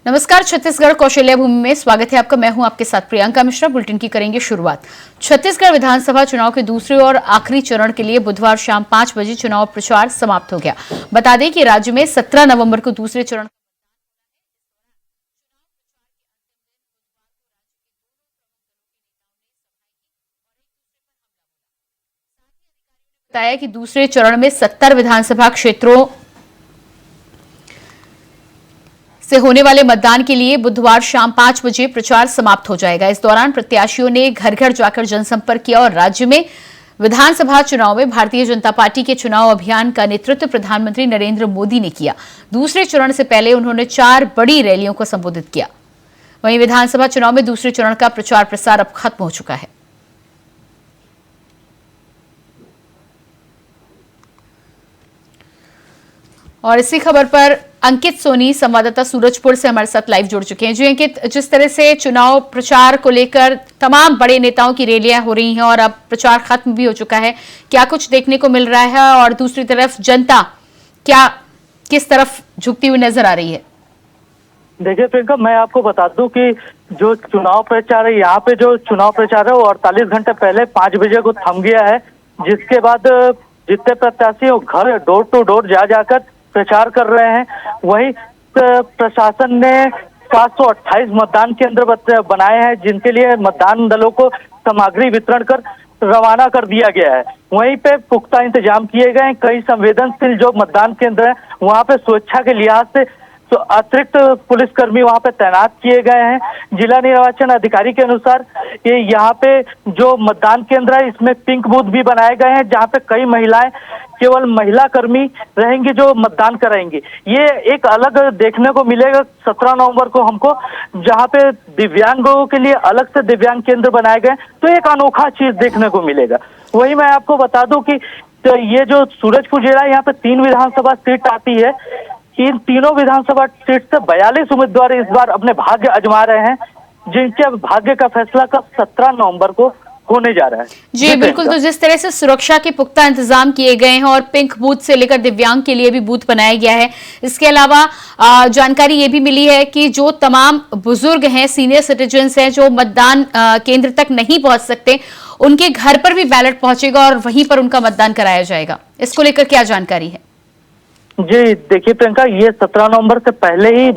नमस्कार, छत्तीसगढ़ कौशल्या भूमि में स्वागत है आपका। मैं हूं आपके साथ प्रियंका मिश्रा। बुलेटिन की करेंगे शुरुआत। छत्तीसगढ़ विधानसभा चुनाव के दूसरे और आखिरी चरण के लिए बुधवार शाम 5 बजे चुनाव प्रचार समाप्त हो गया। बता दें कि राज्य में 17 नवंबर को दूसरे चरण बताया कि दूसरे चरण में 70 विधानसभा क्षेत्रों से होने वाले मतदान के लिए बुधवार शाम 5 बजे प्रचार समाप्त हो जाएगा। इस दौरान प्रत्याशियों ने घर घर जाकर जनसंपर्क किया और राज्य में विधानसभा चुनाव में भारतीय जनता पार्टी के चुनाव अभियान का नेतृत्व प्रधानमंत्री नरेंद्र मोदी ने किया। दूसरे चरण से पहले उन्होंने 4 बड़ी रैलियों को संबोधित किया। वहीं विधानसभा चुनाव में दूसरे चरण का प्रचार प्रसार अब खत्म हो चुका है। और इसी खबर पर अंकित सोनी संवाददाता सूरजपुर से हमारे साथ लाइव जुड़ चुके हैं। जी अंकित, जिस तरह से चुनाव प्रचार को लेकर तमाम बड़े नेताओं की रैलियां हो रही हैं और अब प्रचार खत्म भी हो चुका है, क्या कुछ देखने को मिल रहा है और दूसरी तरफ जनता क्या किस तरफ झुकती हुई नजर आ रही है? देखिए प्रियंका, मैं आपको बता दूं कि जो चुनाव प्रचार है, यहाँ पे जो चुनाव प्रचार है वो 48 घंटे पहले 5 बजे को थम गया है, जिसके बाद जितने प्रत्याशी वो घर डोर टू डोर जा जाकर प्रचार कर रहे हैं। वहीं प्रशासन ने 728 मतदान केंद्र बनाए हैं, जिनके लिए मतदान दलों को सामग्री वितरण कर रवाना कर दिया गया है। वहीं पे पुख्ता इंतजाम किए गए हैं। कई संवेदनशील जो मतदान केंद्र है वहां पे सुरक्षा के लिहाज से तो अतिरिक्त पुलिसकर्मी वहां पे तैनात किए गए हैं। जिला निर्वाचन अधिकारी के अनुसार ये यहाँ पे जो मतदान केंद्र है इसमें पिंक बूथ भी बनाए गए हैं, जहाँ पे कई महिलाएं, केवल महिला कर्मी रहेंगी जो मतदान कराएंगी। ये एक अलग देखने को मिलेगा 17 नवंबर को हमको, जहाँ पे दिव्यांगों के लिए अलग से दिव्यांग केंद्र बनाए गए, तो एक अनोखा चीज देखने को मिलेगा। वही मैं आपको बता दूं कि तो ये जो सूरजपुर जिला है, यहाँ पे 3 विधानसभा सीट आती है। इन तीनों विधानसभा सीट से 42 उम्मीदवार इस बार अपने भाग्य आजमा रहे हैं, जिनके भाग्य का फैसला कब 17 नवंबर को होने जा रहा है। जी बिल्कुल। तो जिस तरह से सुरक्षा के पुख्ता इंतजाम किए गए हैं और पिंक बूथ से लेकर दिव्यांग के लिए भी बूथ बनाया गया है, इसके अलावा जानकारी ये भी मिली है कि जो तमाम बुजुर्ग हैं, सीनियर सिटीजन्स हैं, जो मतदान केंद्र तक नहीं पहुंच सकते, उनके घर पर भी बैलेट पहुंचेगा और वहीं पर उनका मतदान कराया जाएगा। इसको लेकर क्या जानकारी है? जी देखिए प्रियंका, ये 17 नवंबर से पहले ही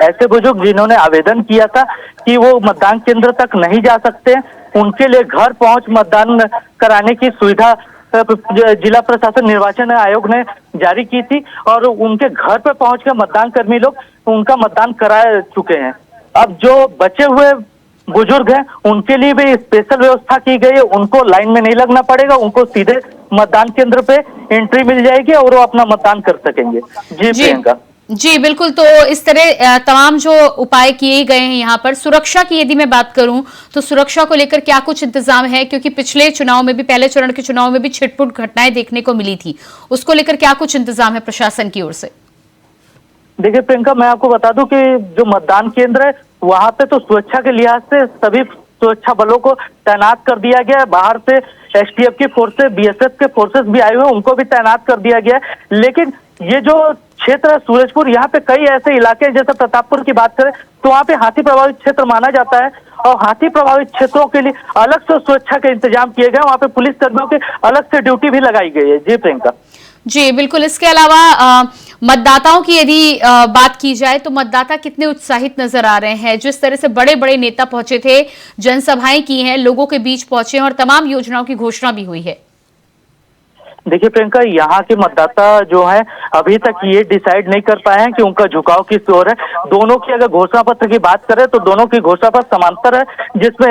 ऐसे बुजुर्ग जिन्होंने आवेदन किया था कि वो मतदान केंद्र तक नहीं जा सकते, उनके लिए घर पहुंच मतदान कराने की सुविधा जिला प्रशासन निर्वाचन आयोग ने जारी की थी और उनके घर पे पहुंच कर मतदान कर्मी लोग उनका मतदान करा चुके हैं। अब जो बचे हुए बुजुर्ग हैं उनके लिए भी स्पेशल व्यवस्था की गई है। उनको लाइन में नहीं लगना पड़ेगा, उनको सीधे मतदान केंद्र पे एंट्री मिल जाएगी और वो अपना मतदान कर सकेंगे। जी प्रियंका। जी बिल्कुल। तो इस तरह तमाम जो उपाय किए गए हैं यहाँ पर, सुरक्षा की यदि मैं बात करूं तो सुरक्षा को लेकर क्या कुछ इंतजाम है? क्योंकि पिछले चुनाव में भी, पहले चरण के चुनाव में भी छिटपुट घटनाएं देखने को मिली थी, उसको लेकर क्या कुछ इंतजाम है प्रशासन की ओर से? देखिए प्रियंका, मैं आपको बता दूं कि जो मतदान केंद्र है वहां पे तो सुरक्षा के लिहाज से सभी सुरक्षा बलों को तैनात कर दिया गया है। बाहर से एसटीएफ की फोर्सेस, बीएसएफ के फोर्सेस भी आए हुए हैं, उनको भी तैनात कर दिया गया है। लेकिन ये जो क्षेत्र है सूरजपुर, यहाँ पे कई ऐसे इलाके जैसे प्रतापपुर की बात करें तो वहाँ पे हाथी प्रभावित क्षेत्र माना जाता है और हाथी प्रभावित क्षेत्रों के लिए अलग से सुरक्षा के इंतजाम किए गए। वहाँ पे पुलिस कर्मियों की अलग से ड्यूटी भी लगाई गई है। जी प्रियंका। जी बिल्कुल। इसके अलावा मतदाताओं की यदि बात की जाए तो मतदाता कितने उत्साहित नजर आ रहे हैं? जिस तरह से बड़े बड़े नेता पहुंचे थे, जनसभाएं की हैं, लोगों के बीच पहुंचे हैं और तमाम योजनाओं की घोषणा भी हुई है। देखिए प्रियंका, यहाँ के मतदाता जो है अभी तक ये डिसाइड नहीं कर पाए हैं कि उनका झुकाव किस ओर है। दोनों की अगर घोषणा पत्र की बात करें तो दोनों की घोषणा पत्र समांतर है, जिसमें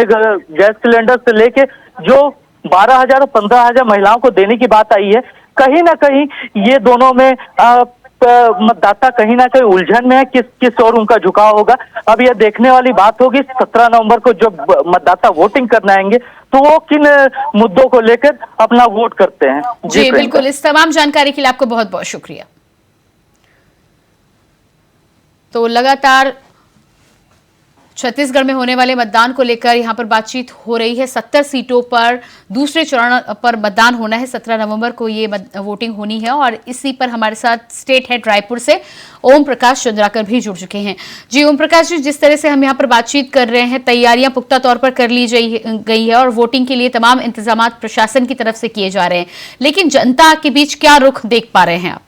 गैस सिलेंडर से लेके जो 12,000 और 15,000 महिलाओं को देने की बात आई है। कहीं ना कहीं ये दोनों में मतदाता कहीं ना कहीं उलझन में है, किस ओर उनका झुकाव होगा। अब यह देखने वाली बात होगी 17 नवंबर को जब मतदाता वोटिंग करने आएंगे तो वो किन मुद्दों को लेकर अपना वोट करते हैं। जी बिल्कुल। इस तमाम जानकारी के लिए आपको बहुत बहुत शुक्रिया। तो लगातार छत्तीसगढ़ में होने वाले मतदान को लेकर यहां पर बातचीत हो रही है। 70 सीटों पर दूसरे चरण पर मतदान होना है। 17 नवंबर को ये वोटिंग होनी है और इसी पर हमारे साथ स्टेट हेड रायपुर से ओम प्रकाश चंद्राकर भी जुड़ चुके हैं। जी ओम प्रकाश जी, जिस तरह से हम यहाँ पर बातचीत कर रहे हैं, तैयारियां पुख्ता तौर पर कर ली गई है और वोटिंग के लिए तमाम इंतजाम प्रशासन की तरफ से किए जा रहे हैं, लेकिन जनता के बीच क्या रुख देख पा रहे हैं आप?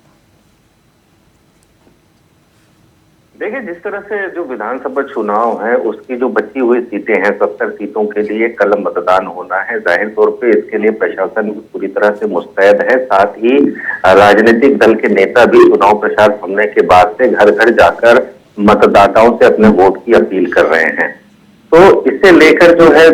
देखिए, जिस तरह से जो विधानसभा चुनाव है उसकी जो बची हुई सीटें हैं, 70 सीटों के लिए कल मतदान होना है। जाहिर तौर पे इसके लिए प्रशासन पूरी तरह से मुस्तैद है। साथ ही राजनीतिक दल के नेता भी चुनाव प्रचार थमने के बाद से घर घर जाकर मतदाताओं से अपने वोट की अपील कर रहे हैं। तो इससे लेकर जो है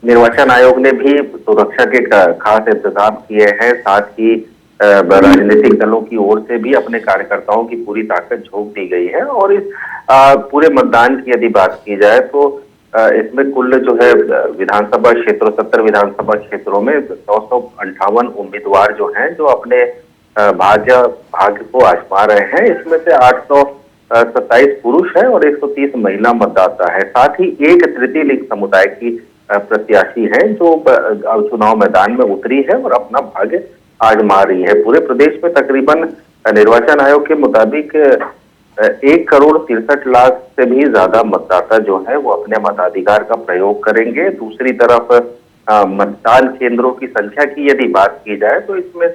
निर्वाचन आयोग ने भी सुरक्षा के खास इंतजाम किए हैं। साथ ही राजनीतिक दलों की ओर से भी अपने कार्यकर्ताओं की पूरी ताकत झोंक दी गई है। और इस पूरे मतदान की यदि बात की जाए तो इसमें कुल जो है विधानसभा क्षेत्रों 70 विधानसभा क्षेत्रों में 958 उम्मीदवार जो हैं जो अपने भाग्य को आजमा रहे हैं। इसमें से 827 पुरुष है और 130 महिला मतदाता है। साथ ही एक तृतीय लिंग समुदाय की प्रत्याशी है जो चुनाव मैदान में उतरी है और अपना भाग्य आजमा रही है। पूरे प्रदेश में तकरीबन निर्वाचन आयोग के मुताबिक 1,63,00,000 से भी ज्यादा मतदाता जो है वो अपने मताधिकार का प्रयोग करेंगे। दूसरी तरफ मतदान केंद्रों की संख्या की यदि बात की जाए तो इसमें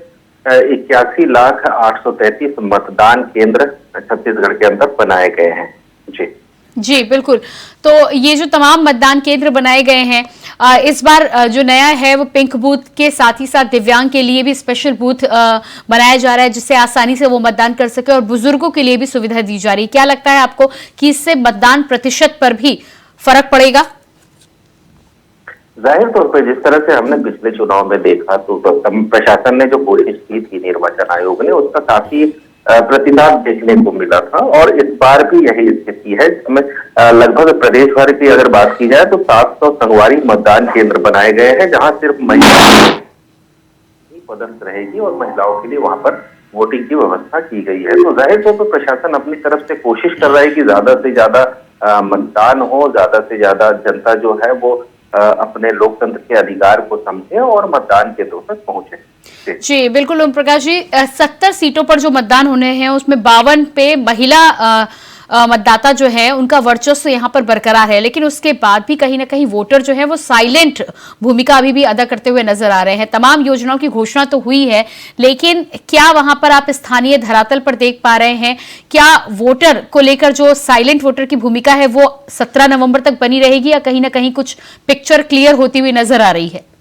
81,833 मतदान केंद्र छत्तीसगढ़ के अंदर बनाए गए हैं। जी बिल्कुल। तो ये जो तमाम मतदान केंद्र बनाए गए हैं, इस बार जो नया है वो पिंक बूथ के साथ ही साथ दिव्यांग के लिए भी स्पेशल बूथ बनाया जा रहा है जिससे आसानी से वो मतदान कर सके और बुजुर्गों के लिए भी सुविधा दी जा रही है। क्या लगता है आपको कि इससे मतदान प्रतिशत पर भी फर्क पड़ेगा? जाहिर तौर पर जिस तरह से हमने पिछले चुनाव में देखा तो प्रशासन ने जो कोशिश की थी निर्वाचन आयोग ने उसका काफी प्रतिसाद देखने को मिला था और इस बार भी यही स्थिति है। लगभग प्रदेश भर की अगर बात की जाए तो 700 संगवारी मतदान केंद्र बनाए गए हैं जहां सिर्फ महिलाएं पदस्थ रहेगी और महिलाओं के लिए वहां पर वोटिंग की व्यवस्था की गई है। तो जाहिर तौर पर प्रशासन अपनी तरफ से कोशिश कर रहा है कि ज्यादा से ज्यादा मतदान हो, ज्यादा से ज्यादा जनता जो है वो अपने लोकतंत्र के अधिकार को समझे और मतदान केंद्रों तक पहुंचे। जी बिल्कुल ओम प्रकाश जी, 70 सीटों पर जो मतदान होने हैं उसमें 52 पे महिला मतदाता जो है उनका वर्चस्व यहाँ पर बरकरार है, लेकिन उसके बाद भी कहीं ना कहीं वोटर जो है वो साइलेंट भूमिका अभी भी अदा करते हुए नजर आ रहे हैं। तमाम योजनाओं की घोषणा तो हुई है, लेकिन क्या वहां पर आप स्थानीय धरातल पर देख पा रहे हैं, क्या वोटर को लेकर जो साइलेंट वोटर की भूमिका है वो 17 नवंबर तक बनी रहेगी या कहीं ना कहीं कुछ पिक्चर क्लियर होती हुई नजर आ रही है?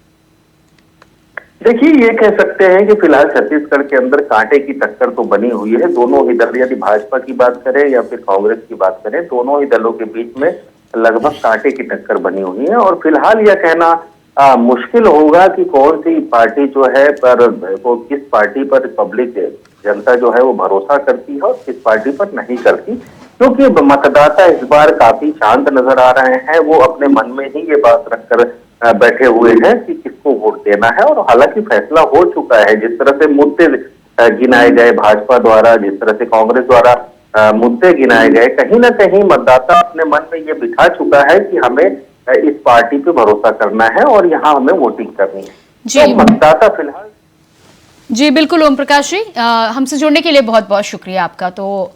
देखिए, ये कह सकते हैं कि फिलहाल छत्तीसगढ़ के अंदर कांटे की टक्कर तो बनी हुई है। दोनों ही दल, यदि भाजपा की बात करें या फिर कांग्रेस की बात करें, दोनों ही दलों के बीच में लगभग कांटे की टक्कर बनी हुई है। और फिलहाल यह कहना मुश्किल होगा कि कौन सी पार्टी जो है किस पार्टी पर पब्लिक जनता जो है वो भरोसा करती है और किस पार्टी पर नहीं करती, क्योंकि मतदाता इस बार काफी शांत नजर आ रहे हैं। वो अपने मन में ही ये बात रखकर बैठे हुए हैं कि किसको वोट देना है और हालांकि फैसला हो चुका है। जिस तरह से मुद्दे गिनाए गए भाजपा द्वारा, जिस तरह से कांग्रेस द्वारा मुद्दे गिनाए गए, कहीं ना कहीं मतदाता अपने मन में ये बिठा चुका है कि हमें इस पार्टी पे भरोसा करना है और यहाँ हमें वोटिंग करनी है। तो मतदाता फिलहाल जी बिल्कुल ओम प्रकाश जी, हमसे जुड़ने के लिए बहुत बहुत शुक्रिया आपका। तो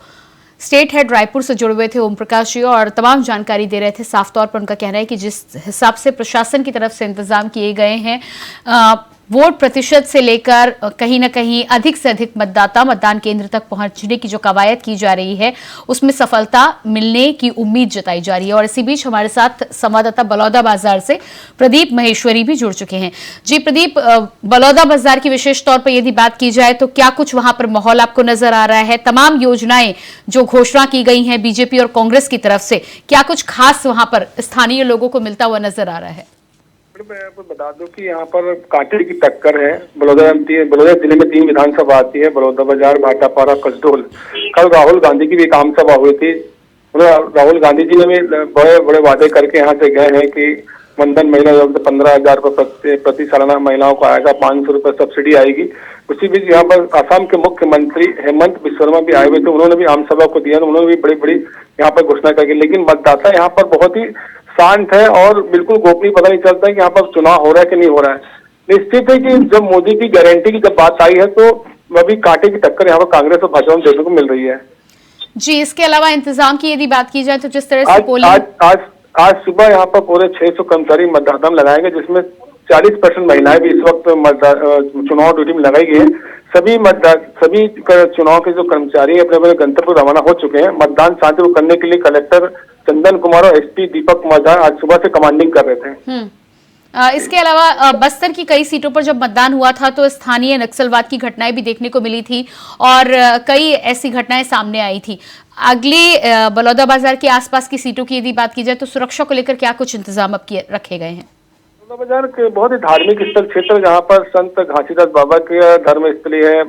स्टेट हेड रायपुर से जुड़े हुए थे ओम प्रकाश जी और तमाम जानकारी दे रहे थे। साफ तौर पर उनका कहना है कि जिस हिसाब से प्रशासन की तरफ से इंतजाम किए गए हैं, वोट प्रतिशत से लेकर कहीं ना कहीं अधिक से अधिक मतदाता मतदान केंद्र तक पहुंचने की जो कवायद की जा रही है उसमें सफलता मिलने की उम्मीद जताई जा रही है। और इसी बीच हमारे साथ संवाददाता बलौदा बाजार से प्रदीप महेश्वरी भी जुड़ चुके हैं। जी प्रदीप, बलौदा बाजार की विशेष तौर पर यदि बात की जाए तो क्या कुछ वहां पर माहौल आपको नजर आ रहा है? तमाम योजनाएं जो घोषणा की गई हैं बीजेपी और कांग्रेस की तरफ से, क्या कुछ खास वहां पर स्थानीय लोगों को मिलता हुआ नजर आ रहा है? मैं आपको बता दूं कि यहाँ पर कांटे की टक्कर है। बलौदा जिले में 3 विधानसभा आती है, बलौदा बाजार, भाटापारा, कसडोल। कल राहुल गांधी की भी एक आम सभा हुई थी। राहुल गांधी जी ने भी बड़े बड़े वादे करके यहाँ से गए हैं कि वंदन महिला आयोग 15,000 रुपये प्रति सालाना महिलाओं को आएगा, 500 रुपये सब्सिडी आएगी। उसी बीच यहाँ पर असम के मुख्यमंत्री हेमंत बिस्वा शर्मा भी आए हुए थे, उन्होंने भी आम सभा को दिया, उन्होंने भी बड़ी बड़ी यहाँ पर घोषणा की। लेकिन मतदाता यहाँ पर बहुत ही शांत है और बिल्कुल गोपनीय, पता नहीं चलता है कि यहाँ पर चुनाव हो रहा है कि नहीं हो रहा है। निश्चित है कि जब मोदी की गारंटी की जब बात आई है तो अभी कांटे की टक्कर यहाँ पर कांग्रेस और भाजपा में देखने को मिल रही है। जी, इसके अलावा इंतजाम की यदि बात की जाए तो जिस तरह से आज सुबह यहाँ पर पूरे 600 कर्मचारी मतदाता में लगाएंगे, जिसमें 40% महिलाएं भी इस वक्त चुनाव ड्यूटी में लगाई गई है। सभी चुनाव के जो कर्मचारी अपने अपने गंतव्य पर रवाना हो चुके हैं। मतदान शांतिपूर्ण करने के लिए कलेक्टर चंदन कुमार और एसपी दीपक कुमार आज सुबह से कमांडिंग कर रहे थे। इसके अलावा बस्तर की कई सीटों पर जब मतदान हुआ था तो स्थानीय नक्सलवाद की घटनाएं भी देखने को मिली थी और कई ऐसी घटनाएं सामने आई थी। अगले बलौदाबाजार के आसपास की सीटों की यदि बात की जाए तो सुरक्षा को लेकर क्या कुछ इंतजाम अब रखे गए हैं? बलौदाबाजार के बहुत ही धार्मिक स्थल क्षेत्र, जहाँ पर संत घासीदास बाबा की धर्मस्थली है,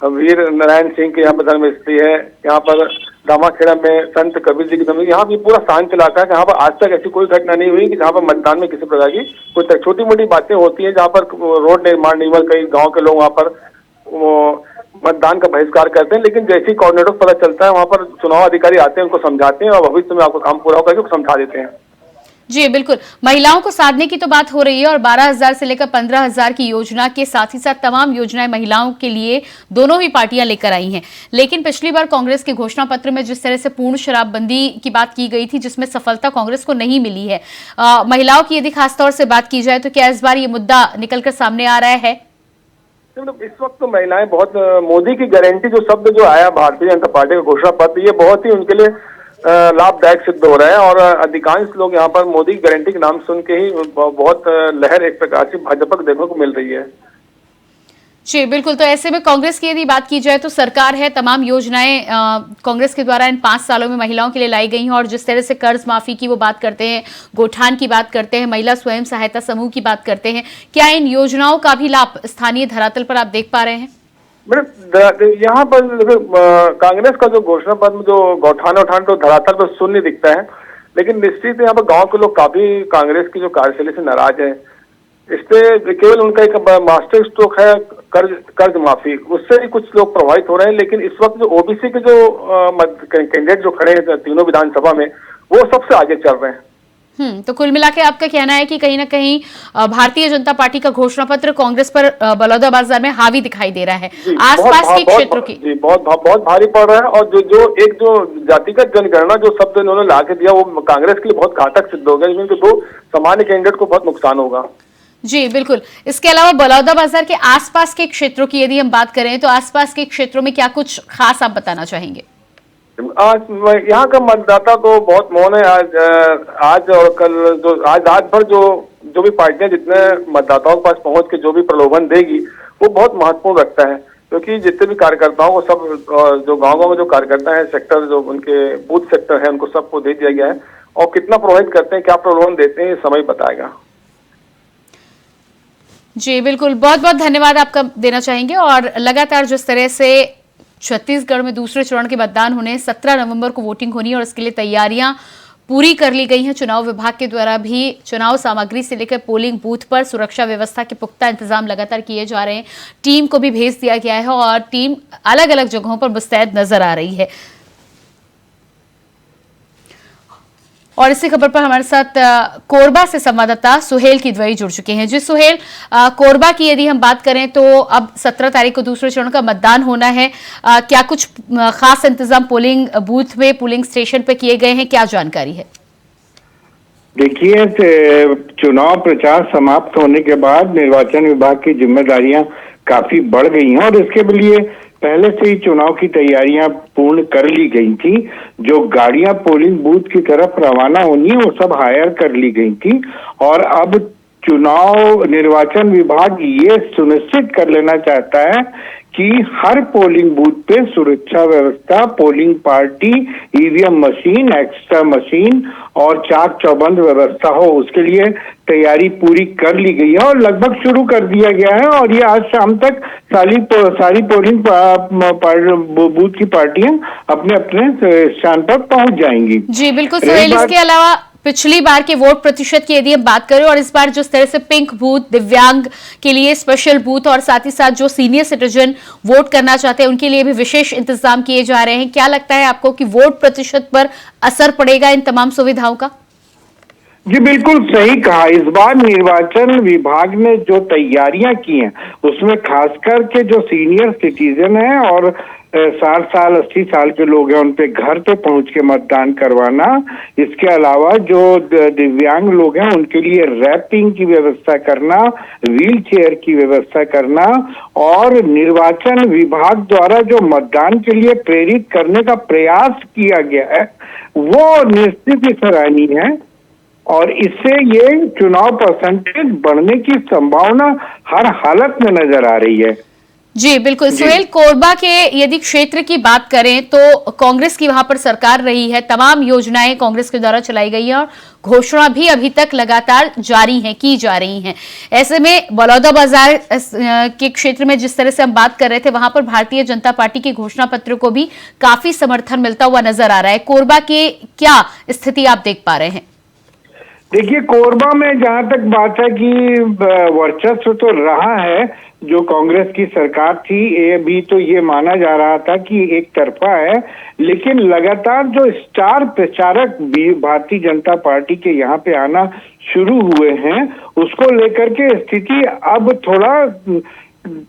वीर नारायण सिंह की यहाँ पर धर्मस्थली है, यहाँ पर दामाखेड़ा में संत कबीर जी की धर्म, यहाँ भी पूरा शांत इलाका है। जहाँ पर आज तक ऐसी कोई घटना नहीं हुई कि जहाँ पर मतदान में किसी प्रकार की कोई छोटी मोटी बातें होती है, जहाँ पर रोड निर्माण नहीं हुआ, कई गाँव के लोग वहाँ पर मतदान का बहिष्कार करते हैं। लेकिन जैसे ही कोऑर्डिनेटर पता चलता है, वहाँ पर चुनाव अधिकारी आते हैं, उनको समझाते हैं और भविष्य में आपको काम पूरा होगा तो समझा देते हैं। जी बिल्कुल, महिलाओं को साधने की तो बात हो रही है और 12,000 से लेकर 15,000 की योजना के साथ ही साथ तमाम योजनाएं महिलाओं के लिए दोनों ही पार्टियां लेकर आई हैं। लेकिन पिछली बार कांग्रेस के घोषणा पत्र में जिस तरह से पूर्ण शराबबंदी की बात की गई थी, जिसमें सफलता कांग्रेस को नहीं मिली है, महिलाओं की यदि खासतौर से बात की जाए तो क्या इस बार ये मुद्दा निकलकर सामने आ रहा है? इस वक्त तो महिलाएं बहुत, मोदी की गारंटी जो शब्द जो आया भारतीय जनता पार्टी का घोषणा पत्र, ये बहुत ही उनके लिए लाभदायक सिद्ध हो रहा है और अधिकांश लोग यहाँ पर मोदी की गारंटी के नाम सुन के ही बहुत लहर एक प्रकार से भाजपा को देखने को मिल रही है। जी बिल्कुल, तो ऐसे में कांग्रेस की यदि बात की जाए तो सरकार है, तमाम योजनाएं कांग्रेस के द्वारा इन 5 सालों में महिलाओं के लिए लाई गई हैं और जिस तरह से कर्ज माफी की वो बात करते हैं, गोठान की बात करते हैं, महिला स्वयं सहायता समूह की बात करते हैं, क्या इन योजनाओं का भी लाभ स्थानीय धरातल पर आप देख पा रहे हैं? यहाँ पर कांग्रेस का जो घोषणा पत्र में जो गौठान तो धरातल पर शून्य दिखता है, लेकिन निश्चित यहाँ पर गांव के लोग काफी कांग्रेस की जो कार्यशैली से नाराज है। इससे केवल उनका एक मास्टर स्ट्रोक है कर्ज माफी, उससे ही कुछ लोग प्रभावित हो रहे हैं। लेकिन इस वक्त जो ओबीसी के जो कैंडिडेट जो खड़े हैं तीनों विधानसभा में, वो सबसे आगे चल रहे हैं। तो कुल मिला के आपका कहना है कि कहीं ना कहीं भारतीय जनता पार्टी का घोषणा पत्र कांग्रेस पर बलौदाबाजार में हावी दिखाई दे रहा है आसपास के क्षेत्रों की? जी बहुत भारी पड़ रहा है और जो जातिगत जनगणना जो शब्द इन्होंने ला के दिया, वो कांग्रेस के लिए बहुत घातक सिद्ध हो गया, जिसमें दो सामान्य कैंडिडेट को बहुत नुकसान होगा। जी बिल्कुल, इसके अलावा बलौदाबाजार के आसपास के क्षेत्रों की यदि हम बात करें तो आसपास के क्षेत्रों में क्या कुछ खास आप बताना चाहेंगे? आज यहाँ का मतदाता तो बहुत मौन है। आज और कल आज रात भर जो भी पार्टियां जितने मतदाताओं के पास पहुंच के जो भी प्रलोभन देगी, वो बहुत महत्वपूर्ण रखता है, क्योंकि जितने भी कार्यकर्ताओं को सब जो गाँव में जो कार्यकर्ता है, सेक्टर जो उनके बूथ सेक्टर है, उनको सबको दे दिया गया है और कितना प्रभावित करते हैं, क्या प्रलोभन देते हैं, ये समय बताएगा। जी बिल्कुल, बहुत बहुत धन्यवाद आपका देना चाहेंगे। और लगातार जिस तरह से छत्तीसगढ़ में दूसरे चरण के मतदान होने 17 नवंबर को वोटिंग होनी और इसके लिए तैयारियां पूरी कर ली गई हैं। चुनाव विभाग के द्वारा भी चुनाव सामग्री से लेकर पोलिंग बूथ पर सुरक्षा व्यवस्था के पुख्ता इंतजाम लगातार किए जा रहे हैं। टीम को भी भेज दिया गया है और टीम अलग अलग जगहों पर मुस्तैद नजर आ रही है। और इसी खबर पर हमारे साथ कोरबा से संवाददाता सुहेल किदवई जुड़ चुके हैं। जी सुहेल, कोरबा की यदि हम बात करें तो अब 17 तारीख को दूसरे चरण का मतदान होना है, क्या कुछ खास इंतजाम पोलिंग बूथ में, पोलिंग स्टेशन पे किए गए हैं, क्या जानकारी है? देखिए, चुनाव प्रचार समाप्त होने के बाद निर्वाचन विभाग की जिम्मेदारियां काफी बढ़ गई हैं और इसके लिए पहले से ही चुनाव की तैयारियां पूर्ण कर ली गई थी। जो गाड़ियां पोलिंग बूथ की तरफ रवाना होनी है वो सब हायर कर ली गई थी और अब चुनाव निर्वाचन विभाग ये सुनिश्चित कर लेना चाहता है कि हर पोलिंग बूथ पे सुरक्षा व्यवस्था, polling party, EVM machine, extra machine और चाक चौबंद व्यवस्था हो। उसके लिए तैयारी पूरी कर ली गई है और लगभग शुरू कर दिया गया है और ये आज शाम तक सारी पोलिंग बूथ की पार्टियां अपने अपने स्थान पर पहुंच जाएंगी। जी बिल्कुल सुहेल, इसके अलावा पिछली बार के वोट प्रतिशत की यदि हम बात करें और इस बार जिस तरह से पिंक बूथ, दिव्यांग के लिए स्पेशल बूथ और साथ ही साथ जो सीनियर सिटीजन वोट करना चाहते हैं उनके लिए भी विशेष इंतजाम किए जा रहे हैं, क्या लगता है आपको कि वोट प्रतिशत पर असर पड़ेगा इन तमाम सुविधाओं का? जी बिल्कुल सही कहा। इस बार निर्वाचन विभाग ने जो तैयारियां की हैं उसमें खासकर के जो सीनियर सिटीजन हैं और 60 साल 80 साल के लोग हैं उन पे घर पे पहुंच के मतदान करवाना, इसके अलावा जो दिव्यांग लोग हैं उनके लिए रैपिंग की व्यवस्था करना, व्हील चेयर की व्यवस्था करना और निर्वाचन विभाग द्वारा जो मतदान के लिए प्रेरित करने का प्रयास किया गया है वो निश्चित ही सराहनीय है और इससे ये चुनाव परसेंटेज बढ़ने की संभावना हर हालत में नजर आ रही है। जी बिल्कुल। सुहेल, कोरबा के यदि क्षेत्र की बात करें तो कांग्रेस की वहां पर सरकार रही है, तमाम योजनाएं कांग्रेस के द्वारा चलाई गई हैं और घोषणा भी अभी तक लगातार जारी हैं, की जा रही हैं। ऐसे में बलौदाबाजार के क्षेत्र में जिस तरह से हम बात कर रहे थे वहां पर भारतीय जनता पार्टी के घोषणा पत्र को भी काफी समर्थन मिलता हुआ नजर आ रहा है। कोरबा की क्या स्थिति आप देख पा रहे हैं? देखिए, कोरबा में जहां तक बात है कि वर्चस्व तो रहा है, जो कांग्रेस की सरकार थी ये भी तो ये माना जा रहा था कि एक तरफा है, लेकिन लगातार जो स्टार प्रचारक भी भारतीय जनता पार्टी के यहाँ पे आना शुरू हुए हैं उसको लेकर के स्थिति अब थोड़ा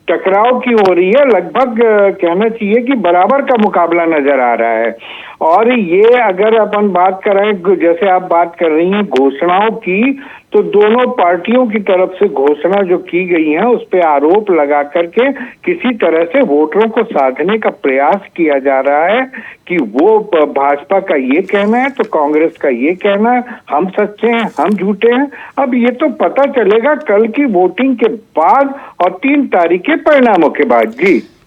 टकराव की हो रही है। लगभग कहना चाहिए कि बराबर का मुकाबला नजर आ रहा है। और ये अगर अपन बात करें, जैसे आप बात कर रही हैं घोषणाओं की, तो दोनों पार्टियों की तरफ से घोषणा जो की गई है उस पे आरोप लगा करके किसी तरह से वोटरों को साधने का प्रयास किया जा रहा है कि वो भाजपा का ये कहना है तो कांग्रेस का ये कहना है, हम सच्चे हैं हम झूठे हैं। अब ये तो पता चलेगा कल की वोटिंग के बाद और 3 तारीख के परिणामों के बाद।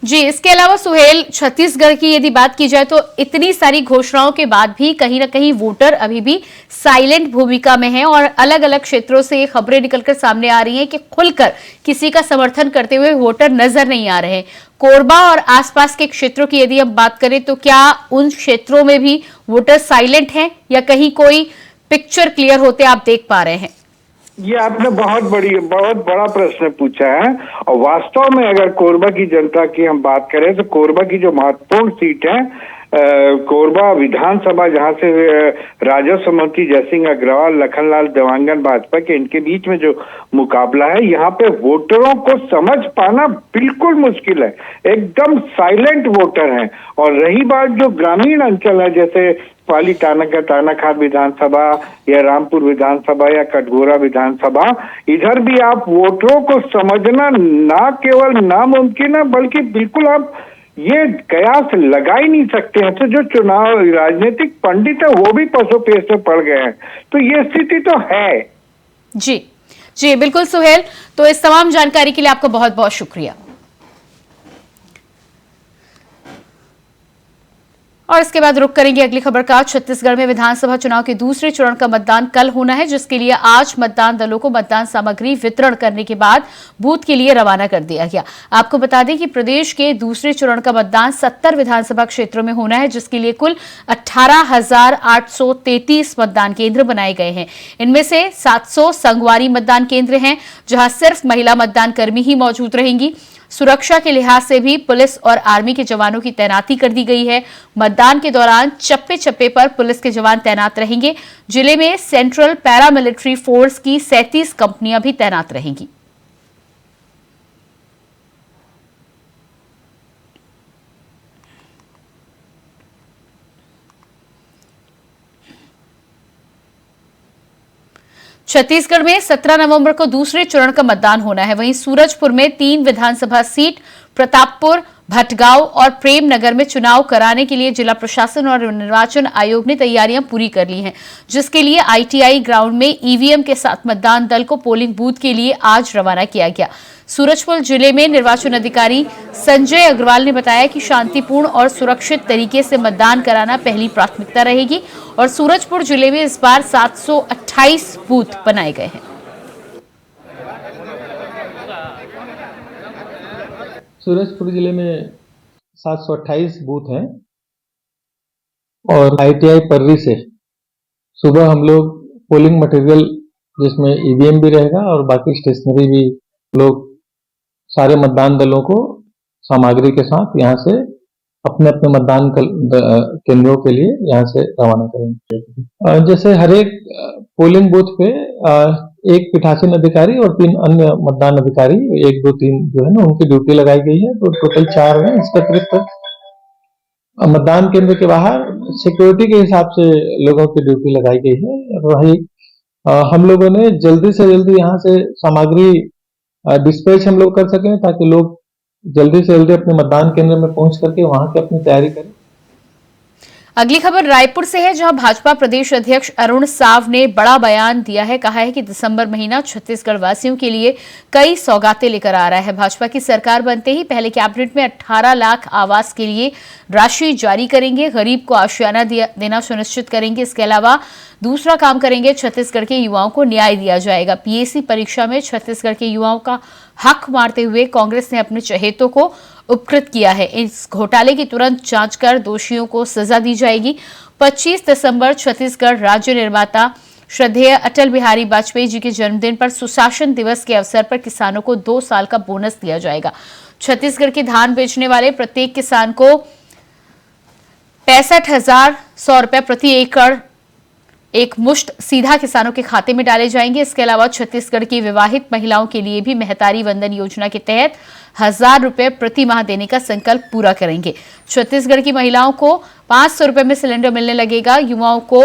जी, इसके अलावा सुहेल, छत्तीसगढ़ की यदि बात की जाए तो इतनी सारी घोषणाओं के बाद भी कहीं ना कहीं वोटर अभी भी साइलेंट भूमिका में हैं और अलग अलग क्षेत्रों से खबरें निकलकर सामने आ रही हैं कि खुलकर किसी का समर्थन करते हुए वोटर नजर नहीं आ रहे हैं। कोरबा और आसपास के क्षेत्रों की यदि हम बात करें तो क्या उन क्षेत्रों में भी वोटर साइलेंट हैं या कहीं कोई पिक्चर क्लियर होते आप देख पा रहे हैं? ये आपने बहुत बड़ा प्रश्न पूछा है। और वास्तव में अगर कोरबा की जनता की हम बात करें तो कोरबा की जो महत्वपूर्ण सीट है, कोरबा विधानसभा, जहां से राजस्व मंत्री जयसिंह अग्रवाल, लखनलाल देवांगन भाजपा के, इनके बीच में जो मुकाबला है, यहाँ पे वोटरों को समझ पाना बिल्कुल मुश्किल है, एकदम साइलेंट वोटर हैं। और रही बात जो ग्रामीण अंचल है, जैसे पाली तानाखार विधानसभा या रामपुर विधानसभा या कटघोरा विधानसभा, इधर भी आप वोटरों को समझना ना केवल नामुमकिन है बल्कि बिल्कुल आप ये कयास लगा ही नहीं सकते हैं। तो जो चुनाव राजनीतिक पंडित है वो भी पसोपेश में पड़ गए हैं। तो ये स्थिति तो है। जी बिल्कुल सुहेल, तो इस तमाम जानकारी के लिए आपका बहुत बहुत शुक्रिया। और इसके बाद रुक करेंगे अगली खबर का। छत्तीसगढ़ में विधानसभा चुनाव के दूसरे चरण का मतदान कल होना है, जिसके लिए आज मतदान दलों को मतदान सामग्री वितरण करने के बाद बूथ के लिए रवाना कर दिया गया। आपको बता दें कि प्रदेश के दूसरे चरण का मतदान 70 विधानसभा क्षेत्रों में होना है, जिसके लिए कुल 18,833 मतदान केंद्र बनाए गए हैं। इनमें से 700 संगवारी मतदान केंद्र हैं, जहां सिर्फ महिला मतदान कर्मी ही मौजूद रहेंगी। सुरक्षा के लिहाज से भी पुलिस और आर्मी के जवानों की तैनाती कर दी गई है। मतदान के दौरान चप्पे चप्पे पर पुलिस के जवान तैनात रहेंगे। जिले में सेंट्रल पैरामिलिट्री फोर्स की 37 कंपनियां भी तैनात रहेंगी। छत्तीसगढ़ में 17 नवंबर को दूसरे चरण का मतदान होना है। वहीं सूरजपुर में 3 विधानसभा सीट, प्रतापपुर, भटगांव और प्रेमनगर में चुनाव कराने के लिए जिला प्रशासन और निर्वाचन आयोग ने तैयारियां पूरी कर ली हैं, जिसके लिए आईटीआई ग्राउंड में ईवीएम के साथ मतदान दल को पोलिंग बूथ के लिए आज रवाना किया गया। सूरजपुर जिले में निर्वाचन अधिकारी संजय अग्रवाल ने बताया कि शांतिपूर्ण और सुरक्षित तरीके से मतदान कराना पहली प्राथमिकता रहेगी और सूरजपुर जिले में इस बार 728 बूथ बनाए गए हैं। सूरजपुर जिले में 728 बूथ हैं और आईटीआई पर्री से सुबह हम लोग पोलिंग मटेरियल जिसमें ईवीएम भी रहेगा और बाकी स्टेशनरी भी लोग सारे मतदान दलों को सामग्री के साथ यहाँ से अपने अपने मतदान केंद्रों के लिए यहाँ से रवाना करेंगे। जैसे हर एक पोलिंग बूथ पे एक पीठासीन अधिकारी और 3 अन्य मतदान अधिकारी 1, 2, 3 जो है ना उनकी ड्यूटी लगाई गई है, तो टोटल 4 है। इसके अतिरिक्त मतदान केंद्र के बाहर सिक्योरिटी के हिसाब से लोगों की ड्यूटी लगाई गई है। वही हम लोगों ने जल्दी से जल्दी यहाँ से सामग्री डिस्पैच हम लोग कर सकें ताकि लोग जल्दी से जल्दी अपने मतदान केंद्र में पहुंच करके वहां की अपनी तैयारी करें। अगली खबर रायपुर से है, जहां भाजपा प्रदेश अध्यक्ष अरुण साव ने बड़ा बयान दिया है। कहा है कि दिसंबर महीना छत्तीसगढ़ वासियों के लिए कई सौगातें लेकर आ रहा है। भाजपा की सरकार बनते ही पहले कैबिनेट में 18 लाख आवास के लिए राशि जारी करेंगे, गरीब को आशियाना देना सुनिश्चित करेंगे। इसके अलावा दूसरा काम करेंगे, छत्तीसगढ़ के युवाओं को न्याय दिया जाएगा। पीएससी परीक्षा में छत्तीसगढ़ के युवाओं का हक मारते हुए कांग्रेस ने अपने चहेतों को उपकृत किया है। इस घोटाले की तुरंत जांच कर दोषियों को सजा दी जाएगी। 25 दिसंबर छत्तीसगढ़ राज्य निर्माता श्रद्धेय अटल बिहारी वाजपेयी जी के जन्मदिन पर सुशासन दिवस के अवसर पर किसानों को 2 साल का बोनस दिया जाएगा। छत्तीसगढ़ के धान बेचने वाले प्रत्येक किसान को 65,100 रुपए प्रति एकड़ एक मुश्त सीधा किसानों के खाते में डाले जाएंगे। इसके अलावा छत्तीसगढ़ की विवाहित महिलाओं के लिए भी महतारी वंदन योजना के तहत 1,000 रुपए प्रति माह देने का संकल्प पूरा करेंगे। छत्तीसगढ़ की महिलाओं को 500 रुपए में सिलेंडर मिलने लगेगा। युवाओं को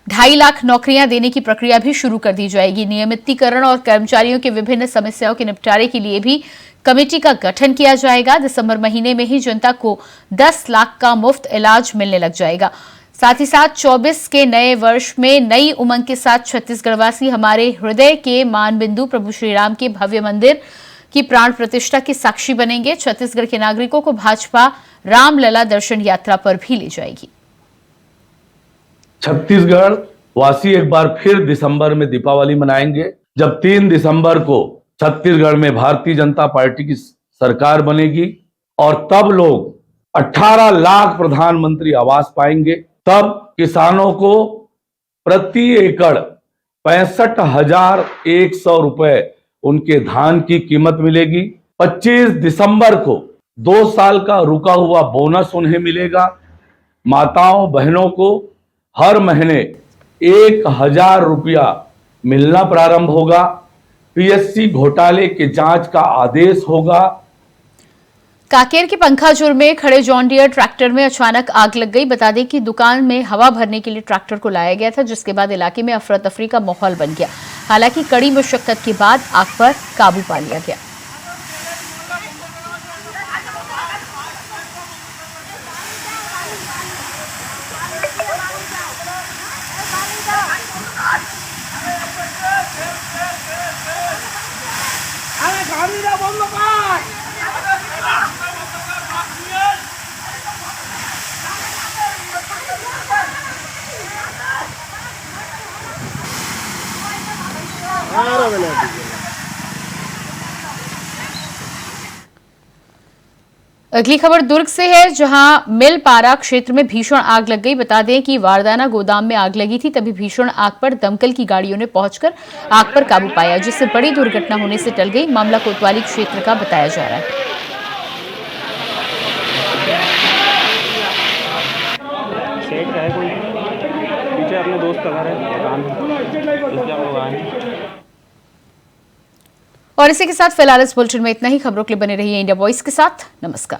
2.5 लाख नौकरियां देने की प्रक्रिया भी शुरू कर दी जाएगी। नियमितीकरण और कर्मचारियों की विभिन्न समस्याओं के निपटारे के लिए भी कमेटी का गठन किया जाएगा। दिसंबर महीने में ही जनता को 10 लाख का मुफ्त इलाज मिलने लग जाएगा। साथ ही साथ 24 के नए वर्ष में नई उमंग के साथ छत्तीसगढ़वासी हमारे हृदय के मानबिंदु प्रभु श्रीराम के भव्य मंदिर की प्राण प्रतिष्ठा की साक्षी बनेंगे। छत्तीसगढ़ के नागरिकों को भाजपा रामलला दर्शन यात्रा पर भी ले जाएगी। छत्तीसगढ़ वासी एक बार फिर दिसंबर में दीपावली मनाएंगे, जब 3 दिसंबर को छत्तीसगढ़ में भारतीय जनता पार्टी की सरकार बनेगी और तब लोग 18 लाख प्रधानमंत्री आवास पाएंगे। तब किसानों को प्रति एकड़ 65,100 रुपए उनके धान की कीमत मिलेगी। 25 दिसंबर को 2 साल का रुका हुआ बोनस उन्हें मिलेगा। माताओं बहनों को हर महीने 1,000 रुपया मिलना प्रारंभ होगा। पीएससी घोटाले के जांच का आदेश होगा। कांकेर के पंखाजुर में खड़े जॉन डियर ट्रैक्टर में अचानक आग लग गई। बता दें कि दुकान में हवा भरने के लिए ट्रैक्टर को लाया गया था, जिसके बाद इलाके में अफरा तफरी का माहौल बन गया। हालांकि कड़ी मशक्कत के बाद आग पर काबू पा लिया गया। अगली खबर दुर्ग से है, जहां मिल पारा क्षेत्र में भीषण आग लग गई। बता दें कि वारदाना गोदाम में आग लगी थी, तभी भीषण आग पर दमकल की गाड़ियों ने पहुंचकर आग पर काबू पाया, जिससे बड़ी दुर्घटना होने से टल गई। मामला कोतवाली क्षेत्र का बताया जा रहा है। पीछे अपने दोस्त का घर है, और इसी के साथ फिलहाल इस बुलेटिन में इतना ही। खबरों के लिए बने रहिए इंडिया वॉइस के साथ। नमस्कार।